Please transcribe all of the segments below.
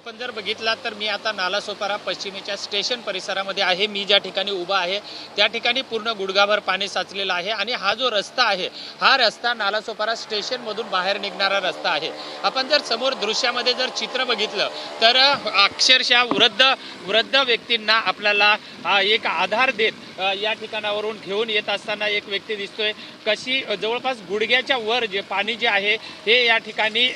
आपण जर बघितला तर मी आता नालासोपारा पश्चिमेच्या स्टेशन परिसरामध्ये आहे। मी ज्या ठिकाणी उभा आहे त्या ठिकाणी पूर्ण गुडघाभर पाणी साचलेलं आहे आणि हा जो रस्ता आहे हा रस्ता नालासोपारा स्टेशन मधून बाहेर निघणारा रस्ता आहे। आपण जर समोर दृश्यामध्ये जर चित्र बघितलं तर अक्षरशः वृद्ध व्यक्तींना आपल्याला एक आधार देत या ठिकाणावरून घेऊन येत असताना एक व्यक्ती दिसतोय। कशी जवळपास गुडघ्याच्या वर जे पाणी जे आहे हे या ठिकाणी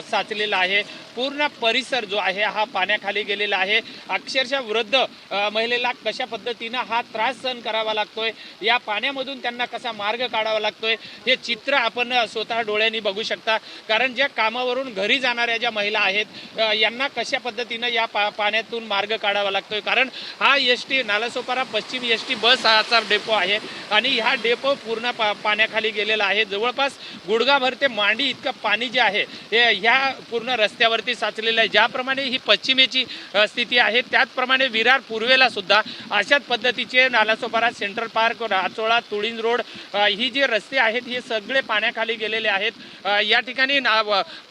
साचलेलं आहे। पूर्ण परिसर जो आहे हा पाण्याखाली गेलेला आहे। अक्षरशः वृद्ध महिलेला कशा पद्धतीने हा त्रास सहन करावा लागतोय, या पाण्यामधून त्यांना कसा मार्ग काढावा लागतोय हे चित्र आपण स्वतः डोळ्यांनी बघू शकता। कारण ज्या कामावरून घरी जाणाऱ्या ज्या महिला आहेत यांना कशा पद्धतीने या पाण्यातून मार्ग काढावा लागतोय। कारण हा एसटी नालासोपारा पश्चिम एसटी बस हाचा डेपो आहे आणि हा डेपो पूर्ण पाण्याखाली गेलेला आहे। जवळपास गुडघाभर ते मांडी इतकं पाणी जे आहे हे ह्या पूर्ण रस्त्यावरती साचलेलं आहे। ज्याप्रमाणे ही पश्चिमेची स्थिती आहे त्याचप्रमाणे विरार पूर्वेला सुद्धा अशाच पद्धतीचे Nalasopara central park, राचोळा, Tulinj road ही जे रस्ते आहेत हे सगळे पाण्याखाली गेलेले आहेत। या ठिकाणी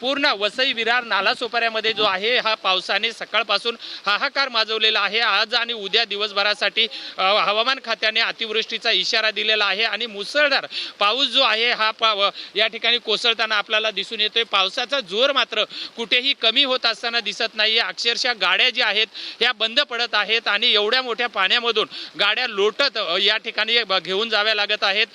पूर्ण वसई विरार नालासोपाऱ्यामध्ये जो आहे हा पावसाने सकाळपासून हाहाकार माजवलेला आहे। आज आणि उद्या दिवसभरासाठी हवामान खात्याने अतिवृष्टीचा इशारा दिलेला आहे आणि मुसळधार पाऊस जो आहे हा या ठिकाणी कोसळताना आपल्याला दिसून येतोय। पावसाचा जोर मात्र कुठेही कमी होत असताना दिसत नाही। अक्षरशः गाड्या ज्या आहेत ह्या बंद पडत आहेत आणि एवढ्या मोठ्या पाण्यामधून गाड्या लोटत या ठिकाणी घेऊन जाव्या लागत आहेत।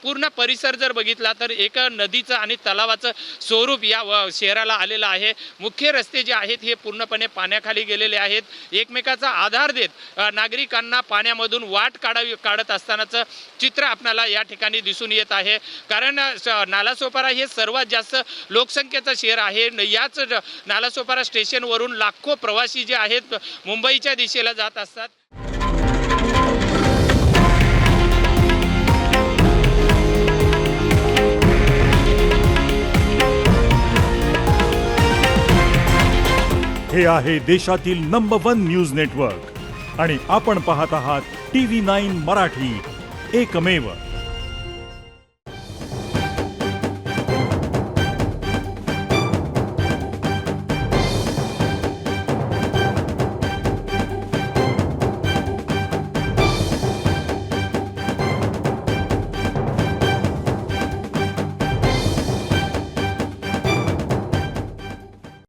पूर्ण परिसर जर बघितला तर एक नदीचं आणि तलावाचं स्वरूप या शहराला आलेलं आहे। मुख्य रस्ते जे आहेत हे पूर्णपणे पाण्याखाली गेलेले आहेत। एकमेकाचा आधार देत नागरिकांना पाण्यामधून वाट काढत असतानाचं चित्र आपल्याला या ठिकाणी दिसून येत आहे। कारण नालासोपारा हे सर्वात जास्त लोकसंख्येचं शहर आहे। याच नालासोपारा स्टेशनवरून लाखो प्रवासी जे आहेत मुंबईच्या दिशेला जात असतात। हे आहे देशातील नंबर 1 न्यूज नेटवर्क आणि आपण पाहत आहात TV9 मराठी, एकमेव।